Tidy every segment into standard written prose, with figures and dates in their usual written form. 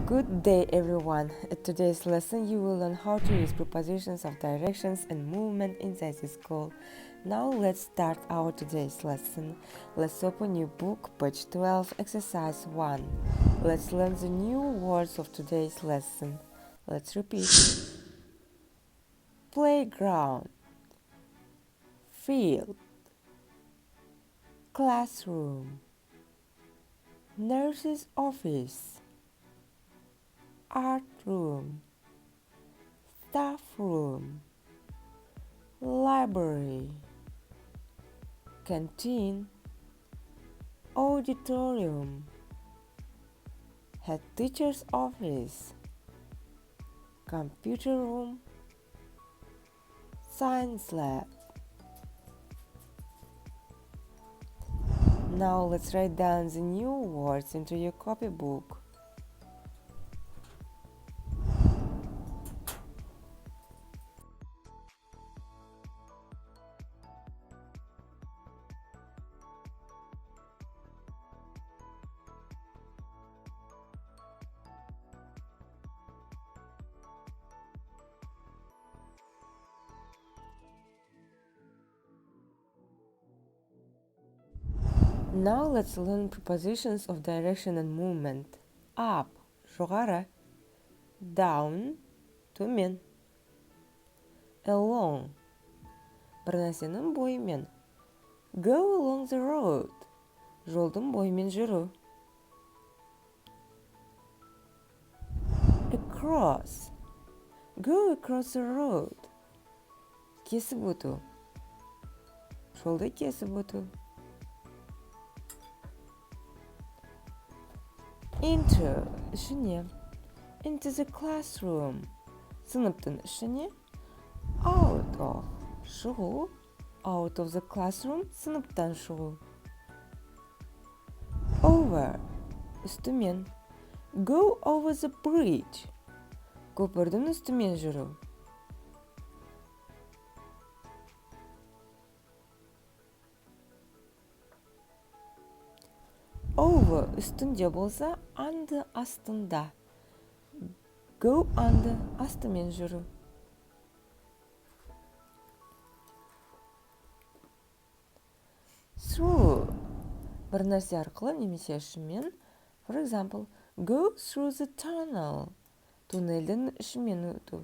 Good day everyone. In today's lesson you will learn how to use prepositions of directions and movement inside the school. Now let's start our today's lesson. Let's open your book, page 12, exercise 1. Let's learn the new words of today's lesson. Let's repeat. Playground, field, classroom, nurse's office, art room, staff room, library, canteen, auditorium, head teacher's office, computer room, science lab. Now let's write down the new words into your copybook. Now let's learn prepositions of direction and movement. Up, жоғары. Down, төмен. Along, бір нәрсенің бойымен. Go along the road, жолдың бойымен жүру. Across, go across the road, кесіп өту, жолды кесіп өту. Enter, ішіне. Into the classroom, сыныптың ішіне. Out of, шығу. Out of the classroom, сыныптан шығу. Over, үстімен. Go over the bridge, көпірдің үстімен жүру. Over үстінде болса, under астында. Go under астымен жүру. Through бір нәрсе арқылы немесе ішімен. For example, go through the tunnel, туннельдің ішімен өту.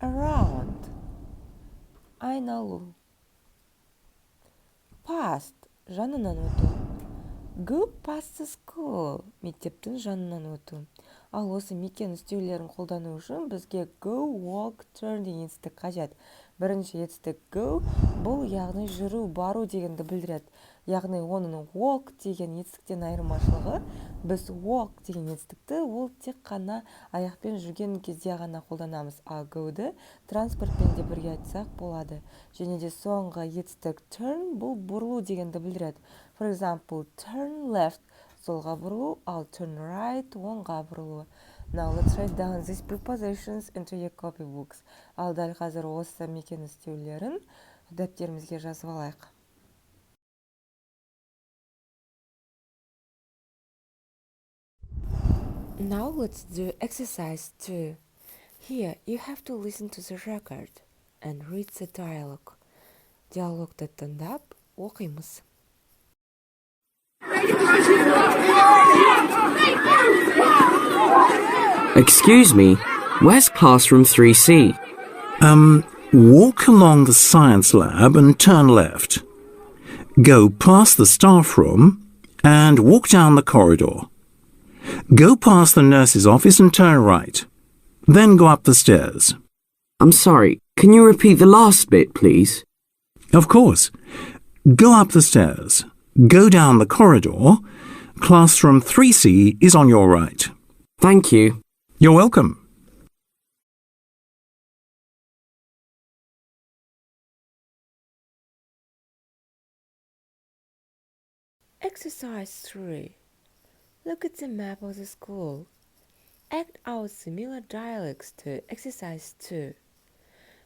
Around, айналу. Past, жанынан өту. Go past the school, мектептің жанынан өту. Ал осы мекен үстеулерін қолдану үшін бізге go, walk, turn деген етістік қажет. Бірінші етістік go, бұл яғни жүру, бару дегенді білдіреді. Яғни оның walk деген етістіктен айырмашылығы, біз walk деген етістікті ол тек қана аяқпен жүрген кезде ғана қолданамыз. А go-ды транспортпен де бірге айтсақ болады. Және де соңғы етістік turn, бұл бұрылу дегенді білдіреді. For example, turn left, солға бұрылу, ал turn right, оңға бұрылу. Now let's write down these prepositions into your copybooks. Ал дәл қазір осы мекен үстеулерін дәптерімізге жазып алайық. Now let's do exercise 2. Here you have to listen to the record and read the dialogue. Диалогты тыңдап, оқимыз. Excuse me, where's classroom 3C? Walk along the science lab and turn left. Go past the staff room and walk down the corridor. Go past the nurse's office and turn right. Then go up the stairs. I'm sorry, can you repeat the last bit, please? Of course. Go up the stairs. Go down the corridor. Classroom 3C is on your right. Thank you. You're welcome. Exercise 3. Look at the map of the school. Act out similar dialogues to exercise 2.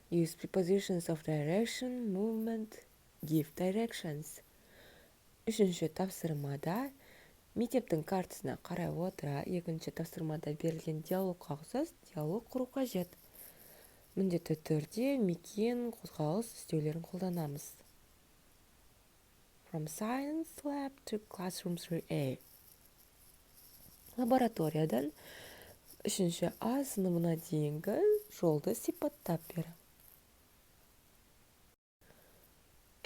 Use prepositions of direction, movement, give directions. Үшінші тапсырмада мектептің картасына қарай отыра, екінші тапсырмада берілген диалогқа ұқсас диалог құру қажет. Міндетті түрде мекен қозғалыс істеулерін қолданамыз. From science lab to classroom 3A. Лабораториядан 3 А сыныбына дейінгі жолды сипаттап бер.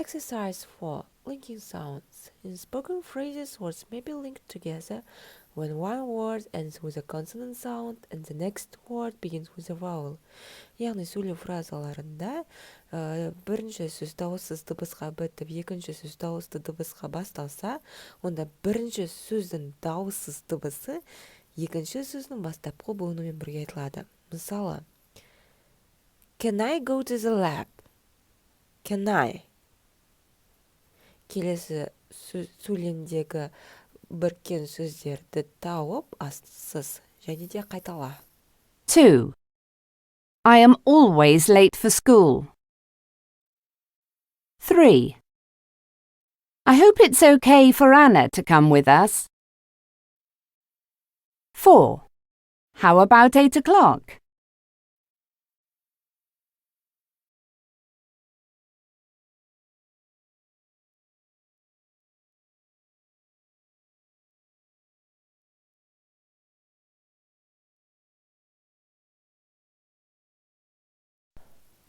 Exercise 4. Linking sounds. In spoken phrases, words may be linked together when one word ends with a consonant sound and the next word begins with a vowel. Яғни сөйлеу фразаларында бірінші сөз дауыссыз дыбысқа бітіп, екінші сөз дауысты дыбысқа басталса, онда бірінші сөздің дауыссыз дыбысы екінші сөздің бастапқы буынымен бірге айтылады. Мысалы, Can I go to the lab? Can I? Келесі сөйлемдегі біріккен сөздерді тауып, астсыз және де қайтала. 2. I am always late for school. 3. I hope it's okay for Anna to come with us. 4. How about 8 o'clock?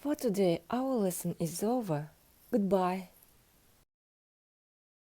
For today, our lesson is over. Goodbye.